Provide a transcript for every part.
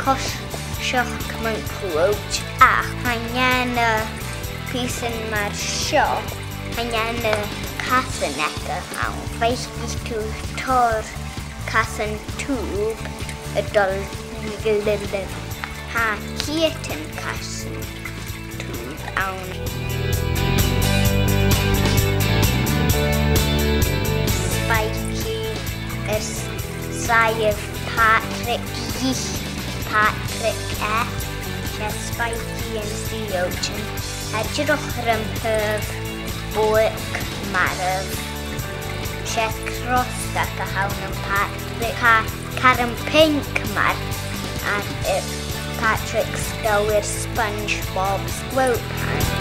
Cosioch mewn clwyd a hangen y pysyn mae'r sio hangen y casyn eto hawn. Feich i tor casyn tŵb y dolgyldydd. Ha ciet yn casyn tŵb awn. Spikey saif Patrick Spikey and Sea Urchin. Edrych ar ymhyf bwyc maraf. Cross at a hawn yn Patrick. Karen pink mar. A Patrick Stower SpongeBob SquarePants.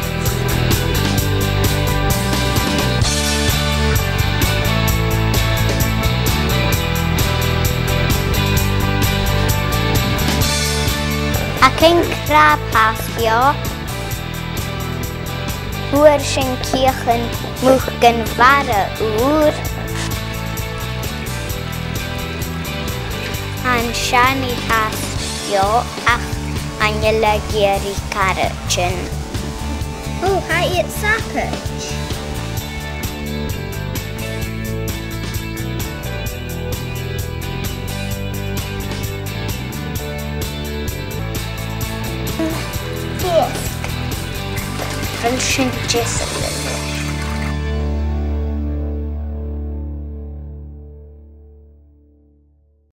Ac yn crab hasbio, hwyr sy'n ciach yn mwch gynfara ŵr. A'n sian i hasbio ac angylygu'r i carachin. Oh, hi, it's Sapage. Disc. Friendship Jessica.